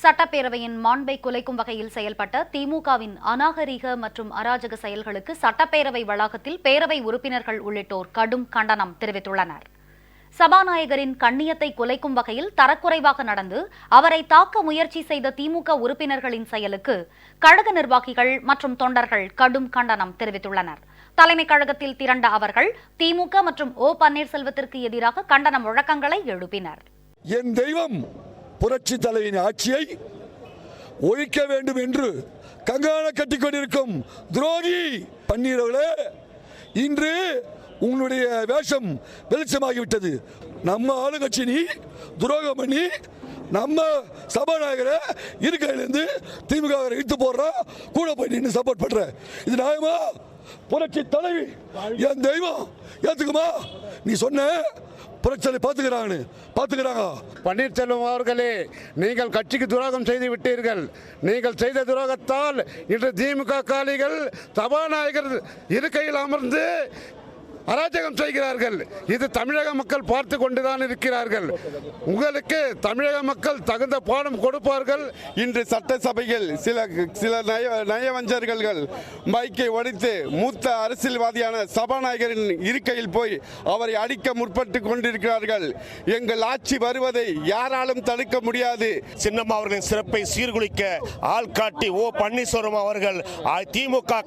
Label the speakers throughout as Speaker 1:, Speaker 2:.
Speaker 1: சட்டப்பேரவையின் மாண்பை குலைக்கும் வகையில் செயல்பட்ட திமுகவின் அநாகரீக மற்றும் அராஜக செயல்களுக்கு சட்டப்பேரவை வளாகத்தில் பேரவை உறுப்பினர்கள் உள்ளிட்டோர் கடும் கண்டனம் தெரிவித்துள்ளனர். சபாநாயகரின் கண்ணியத்தை குலைக்கும் வகையில் தரக்குறைவாக நடந்து அவரை தாக்க முயற்சி செய்த திமுக உறுப்பினர்களின் செயலுக்கு கழக நிர்வாகிகள் மற்றும் தொண்டர்கள் கடும் கண்டனம் தெரிவித்துள்ளனர். தலைமைக் கழகத்தில் திரண்ட அவர்கள் திமுக மற்றும் ஓ பன்னீர்செல்வத்திற்கு எதிராக கண்டன முழக்கங்களை எழுப்பினர்.
Speaker 2: என் தெய்வம் புரட்சி தலைவியின் ஆட்சியை ஒழிக்க வேண்டும் என்று கங்காண கட்டிக் கொண்டிருக்கும் துரோகி பன்னீரவர்களே, இன்று உங்களுடைய வேஷம் வெளிச்சமாகிவிட்டது. நம்ம ஆளுங்கட்சி நீ துரோகம் பண்ணி நம்ம சபாநாயகரை இருக்கையிலிருந்து திமுக இழுத்து போடுற, கூட போய் நின்று சப்போர்ட் பண்ற, இது நியாயமா? புரட்சி தலைவி என் தெய்வம் ஏத்துக்குமா? நீ சொன்ன புரட்சியை பாத்துக்கிறாங்க.
Speaker 3: பன்னீர்செல்வம் அவர்களே, நீங்கள் கட்சிக்கு துரோகம் செய்து விட்டீர்கள். நீங்கள் செய்த துரோகத்தால் இன்று திமுக காலிகள் சபாநாயகர் இருக்கையில் அமர்ந்து அராஜகம் செய்கிறார்கள். இது தமிழக மக்கள் பார்த்து கொண்டுதான் இருக்கிறார்கள். உங்களுக்கு தமிழக மக்கள் தகுந்த பாடம் கொடுப்பார்கள்.
Speaker 4: இன்று சட்டசபையில் சில நயவஞ்சர்கள் மைக்கை ஒடித்து மூத்த அரசியல்வாதியான சபாநாயகரின் இருக்கையில் போய் அவரை அடிக்க முற்பட்டு கொண்டிருக்கிறார்கள். எங்கள் ஆட்சி வருவதை யாராலும் தடுக்க முடியாது.
Speaker 5: சின்னம்மா அவர்களின் சிறப்பை சீர்குலைக்க ஆள்காட்டி ஓ பன்னீர்செல்வம் அவர்கள் திமுக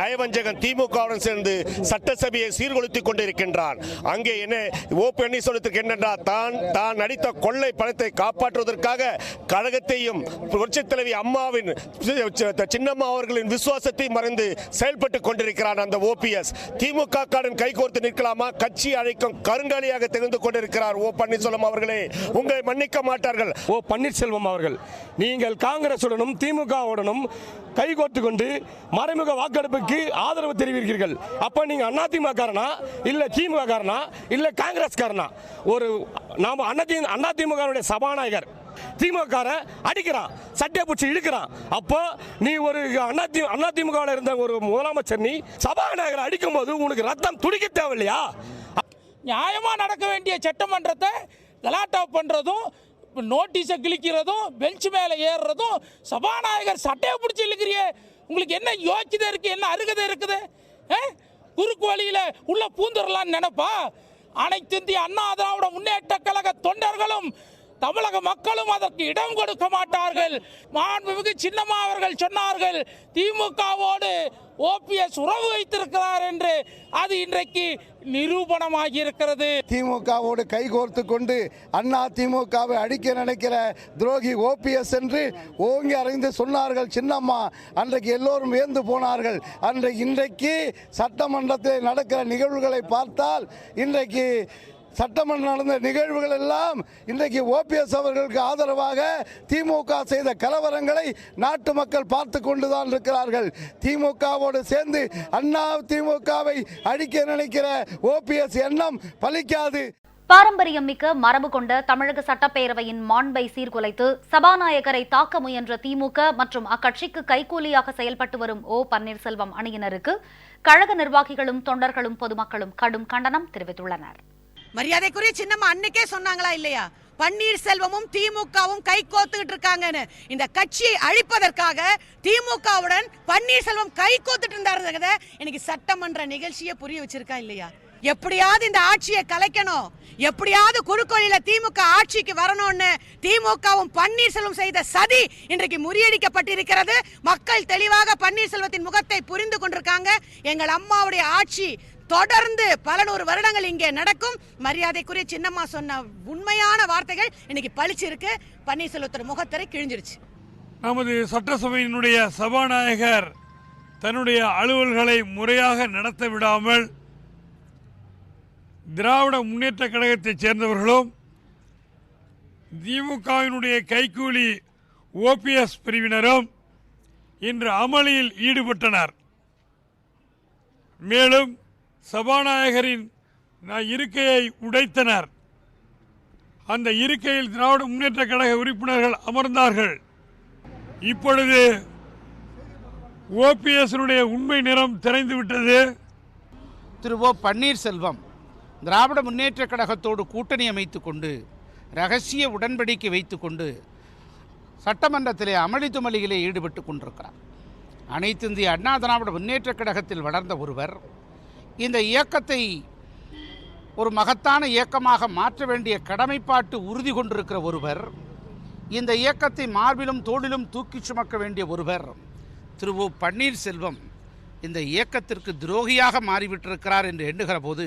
Speaker 5: நயவஞ்சகன் திமுகவுடன் சேர்ந்து சட்டசபையை சீர்குலைத்துக் கொண்டிருக்கின்றார். அங்கே என்ன ஓ பன்னீர்செல்வத்திற்கு என்னென்றால் தான் நடித்த கொள்ளை பணத்தை காப்பாற்றுவதற்காக கழகத்தையும் புரட்சித் தலைவி அம்மாவின் சின்னம்மா அவர்களின் விசுவாசத்தை மறந்து செயல்பட்டுக் கொண்டிருக்கிறார். அந்த ஓபிஎஸ் திமுக காரன் கைகோர்த்து நிற்கலாமா? கட்சி அழைக்கும் கருங்காலியாக திகழ்ந்து கொண்டிருக்கிறார் ஓ பன்னீர்செல்வம் அவர்களே. உங்களை மன்னிக்க மாட்டார்கள்.
Speaker 6: ஓ பன்னீர்செல்வம் அவர்கள், நீங்கள் காங்கிரசுடனும் திமுகவுடனும் கைகோர்த்து கொண்டு மறைமுக வாக்கெடுப்புக்கு ஆதரவு தெரிவிக்கிறீர்கள். அப்ப நீங்க அதிமுக காரனா இல்ல திமுக காரனா இல்ல காங்கிரஸ் காரனா? ஒரு நாம அதிமுக சபாநாயகர் திமுக அடிக்கிறான், சட்டை பிடிச்சி இழுக்கிறான். அப்போ நீ ஒரு அதிமுக இருந்த ஒரு முதலமைச்சர், நீ சபாநாயகர் அடிக்கும் போது உனக்கு ரத்தம் துடிக்க தேவையில்லையா?
Speaker 7: நியாயமா நடக்க வேண்டிய சட்டமன்றத்தை கலாட்டா பண்றதும், நோட்டீஸை கிழிக்கிறதும், பெஞ்ச் மேலே ஏறுறதும், சபாநாயகர் சட்டையை பிடிச்சி இழுக்கிறியே, உங்களுக்கு என்ன யோக்கியதை இருக்கு, என்ன அருகதை இருக்குது? குறுக்கு வழியில உள்ள பூந்துடலான்னு நினைப்பா? அனைத்து இந்திய அண்ணா திராவிட முன்னேற்ற கழக தொண்டர்களும் தமிழக மக்களும் அதற்கு இடம் கொடுக்க மாட்டார்கள். மாண்புமிகு சின்னம்மா அவர்கள் சொன்னார்கள், திமுகவோடு ஓபிஎஸ் உறவு வைத்திருக்கிறார் என்று. அது இன்றைக்கு நிரூபணமாகி இருக்கிறது.
Speaker 8: திமுகவோடு கைகோர்த்து கொண்டு அண்ணா திமுகவை அடிக்க நினைக்கிற துரோகி ஓபிஎஸ் என்று ஓங்கி அறைந்து சொன்னார்கள் சின்னம்மா. அன்றைக்கு எல்லோரும் வியந்து போனார்கள். இன்றைக்கு சட்டமன்றத்தில் நடக்கிற நிகழ்வுகளை பார்த்தால், இன்றைக்கு சட்டமன்றம் நடந்த நிகழ்வுகள் எல்லாம் இன்றைக்கு ஓபிஎஸ் அவர்களுக்கு ஆதரவாக திமுக செய்த கலவரங்களை நாட்டு மக்கள் பார்த்து கொண்டுதான் இருக்கிறார்கள். திமுகவோடு சேர்ந்து அண்ணா திமுகவை அடிக்க நினைக்கிற ஓபிஎஸ் எண்ணம் பலிக்காது.
Speaker 1: பாரம்பரியம் மிக்க மரபு கொண்ட தமிழக சட்டப்பேரவையின் மாண்பை சீர்குலைத்து சபாநாயகரை தாக்க முயன்ற திமுக மற்றும் அக்கட்சிக்கு கைகூலியாக செயல்பட்டு வரும் ஓ பன்னீர்செல்வம் அணியினருக்கு கழக நிர்வாகிகளும் தொண்டர்களும் பொதுமக்களும் கடும் கண்டனம் தெரிவித்துள்ளனர்.
Speaker 9: மரியாதைக்குரிய சின்னம்மா அன்னைக்கே சொன்னாங்களா இல்லையா, பன்னீர்செல்வமும் திமுகவும் கை கோத்துக்கிட்டு இருக்காங்கன்னு? இந்த கட்சியை அழிப்பதற்காக திமுகவுடன் பன்னீர்செல்வம் கை கோத்துட்டு இருந்தாரு. இன்னைக்கு சட்டமன்ற நிகழ்ச்சியை புரிய வச்சிருக்கா இல்லையா? எப்படியாவது இந்த ஆட்சியை கலைக்கணும், எப்படியாவது குறுக்கோளில திமுக ஆட்சிக்கு வரணும்னு திமுகவும் பன்னீர்செல்வம் செய்த சதி இன்றைக்கு முறியடிக்கப்பட்டிருக்கிறது. மக்கள் தெளிவாக பன்னீர்செல்வத்தின் முகத்தை புரிந்து கொண்டிருக்காங்க. எங்கள் அம்மாவுடைய ஆட்சி தொடர்ந்து பல நூறு வருடங்கள் இங்கே நடக்கும். மரியாதைக்குரிய சின்னம்மா சொன்ன உண்மையான வார்த்தைகள் இன்னைக்கு பளிச்சிருக்கு. பன்னீர்செல்வத்தோட முகத்தரை கிழிஞ்சிருச்சு.
Speaker 10: நமது சட்டசபையினுடைய சபாநாயகர் தன்னுடைய அலுவல்களை முறையாக நடத்த விடாமல் திராவிட முன்னேற்ற கழகத்தைச் சேர்ந்தவர்களும் திமுகவினுடைய கைக்கூலி ஓபிஎஸ் பிரிவினரும் இன்று அமளியில் ஈடுபட்டனர். மேலும் சபாநாயகரின் இருக்கையை உடைத்தனர். அந்த இருக்கையில் திராவிட முன்னேற்ற கழக உறுப்பினர்கள் அமர்ந்தார்கள். இப்பொழுது ஓபிஎஸ் உண்மை நிறம் தெரிந்துவிட்டது.
Speaker 11: திரு ஓ பன்னீர்செல்வம் திராவிட முன்னேற்ற கழகத்தோடு கூட்டணி அமைத்துக் கொண்டு ரகசிய உடன்படிக்கை வைத்துக்கொண்டு சட்டமன்றத்திலே அமளி துமளியிலே ஈடுபட்டு கொண்டிருக்கிறார். அனைத்து இந்திய அண்ணா திராவிட முன்னேற்றக் கழகத்தில் வளர்ந்த ஒருவர், இந்த இயக்கத்தை ஒரு மகத்தான இயக்கமாக மாற்ற வேண்டிய கடமைப்பாட்டு உறுதி கொண்டிருக்கிற ஒருவர், இந்த இயக்கத்தை மார்பிலும் தோளிலும் தூக்கி சுமக்க வேண்டிய ஒருவர் திரு ஓ பன்னீர்செல்வம் இந்த இயக்கத்திற்கு துரோகியாக மாறிவிட்டிருக்கிறார் என்று எண்ணுகிற போது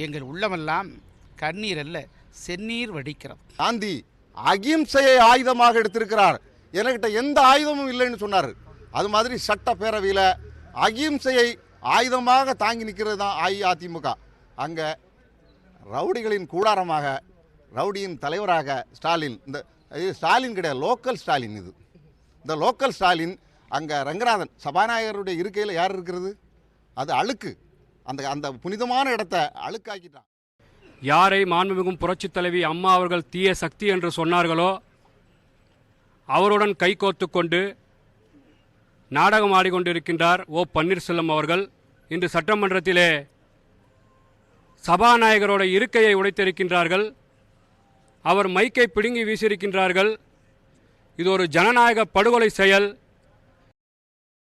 Speaker 11: எங்கள் உள்ளமெல்லாம் கண்ணீர் அல்ல செந்நீர் வடிக்கிறது.
Speaker 12: காந்தி அகிம்சையை ஆயுதமாக எடுத்திருக்கிறார். என்கிட்ட எந்த ஆயுதமும் இல்லைன்னு சொன்னார். அது மாதிரி சட்டப்பேரவையில் அகிம்சையை ஆயுதமாக தாங்கி நிற்கிறது தான் அஇஅதிமுக. அங்கே ரவுடிகளின் கூடாரமாக, ரவுடியின் தலைவராக ஸ்டாலின், இது ஸ்டாலின் கிடையாது, லோக்கல் ஸ்டாலின். இது இந்த லோக்கல் ஸ்டாலின். அங்கே ரங்கநாதன் சபாநாயகருடைய இருக்கையில் யார் இருக்கிறது? அது அழுக்கு. அந்த புனிதமான இடத்தை அழுக்காக்கிட்டான்.
Speaker 13: யாரை மாண்புமிகும் புரட்சித் தலைவி அம்மா அவர்கள் தீய சக்தி என்று சொன்னார்களோ அவருடன் கைகோர்த்து கொண்டு நாடகம் ஆடிக்கொண்டிருக்கின்றார் ஓ பன்னீர்செல்வம் அவர்கள். இன்று சட்டமன்றத்திலே சபாநாயகரோட இருக்கையை உடைத்திருக்கின்றார்கள். அவர் மைக்கை பிடுங்கி வீசியிருக்கின்றார்கள். இது ஒரு ஜனநாயக படுகொலை செயல்.